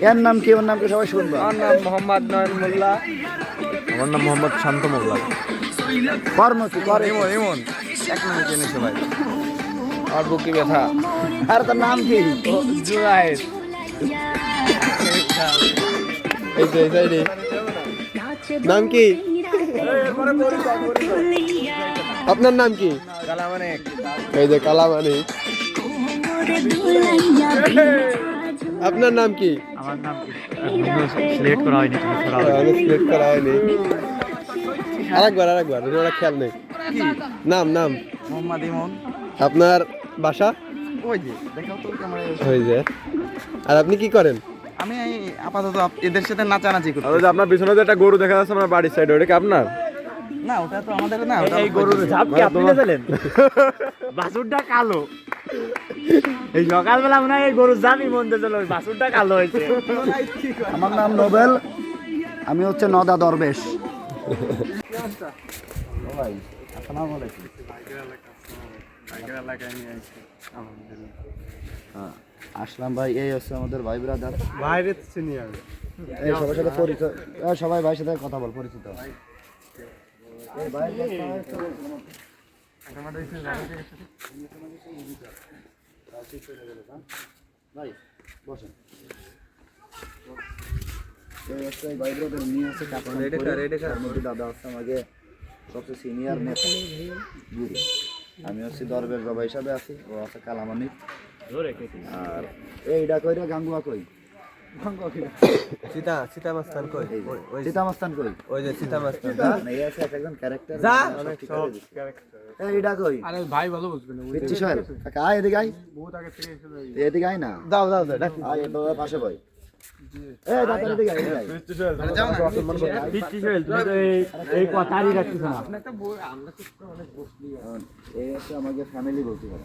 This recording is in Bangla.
এর নাম কি, ওর নাম কি সবাই শুনবা? আমার নাম মোহাম্মদ নয়ন মোল্লা। আমার নাম মোহাম্মদ শান্ত মোল্লা। কর্ম কি করে? ইমন ইমন এক নামে চেনে সবাই। আমার বুকি ব্যথা। আর তার নাম কি? জুরাইদ। এই যে এই সাইডে নাম কি? আপনার নাম কি? কালামানিক। এই যে কালামানিক। আপনার নাম কি? আমার নাম সিলেক্ট করা হয়নি, তুমি করা হয়নি। সিলেক্ট করা হয়নি। আরেকবার ওটা খেয়াল নেই। নাম নাম মোহাম্মদ ইমন। আপনার বাসা? ওই যে দেখাও তো ক্যামেরায়। ওই যে। আর আপনি কি করেন? আমি আপাতত এদের সাথে নাচানাচি করি। ওই যে আপনার পিছনে যে একটা গরু দেখা যাচ্ছে আমার বাড়ির সাইডে, ওটা কি আপনার? না ওটা তো আমাদের না, ওটা এই গরুর ঝাপ কি আপনি দিলেন? বাছুরটা কালো। এই সকালবেলা মনে হয় এই গরুর ঝাপই মন দিয়েছিল, ওই বাছুরটা কালো হয়েছে। আমার নাম নোবেল, আমি হচ্ছে নদা দরবেশ। ভাই আসসালামু আলাইকুম। হ্যাঁ, আসলাম ভাই, এই হচ্ছে আমাদের ভাই ব্রাদার। বাইরে চিনি আমি। এই সবার সাথে পরিচয়, সবাই ভাইয়ের সাথে কথা বল, পরিচিত। এই ভাই ভাই বসেন। এই হচ্ছে ভাই ব্রাদার নিয়ে আছে কাপড় মধ্যে দাদা হচ্ছে আমাকে সবচেয়ে সিনিয়র নেতা গুরু। আমি হচ্ছে দরবেশ বাবা হিসাবে আছি, ও আছে কালামানিক। আর এইটা কইরা গাঙ্গুয়া কই? সীতামাস্তান কই? সীতামাস্তান কই? ওই যে সীতামাস্তান। না, এই আছে একজন ক্যারেক্টার। এইটা কই? আরে ভাই ভালো বলবে না। পিচ্চি সোহেল কাকা, আয় এদিকে আয়। এদিকে আয় না, দাও আয় বাবা পাশে বই। এই দাদা এদিকে আয়, এদিকে আয়। পিচ্চি সোহেল, তুমি তো এই কথারই রাখছিস না। এই হচ্ছে আমাকে ফ্যামিলি বলতে পারে।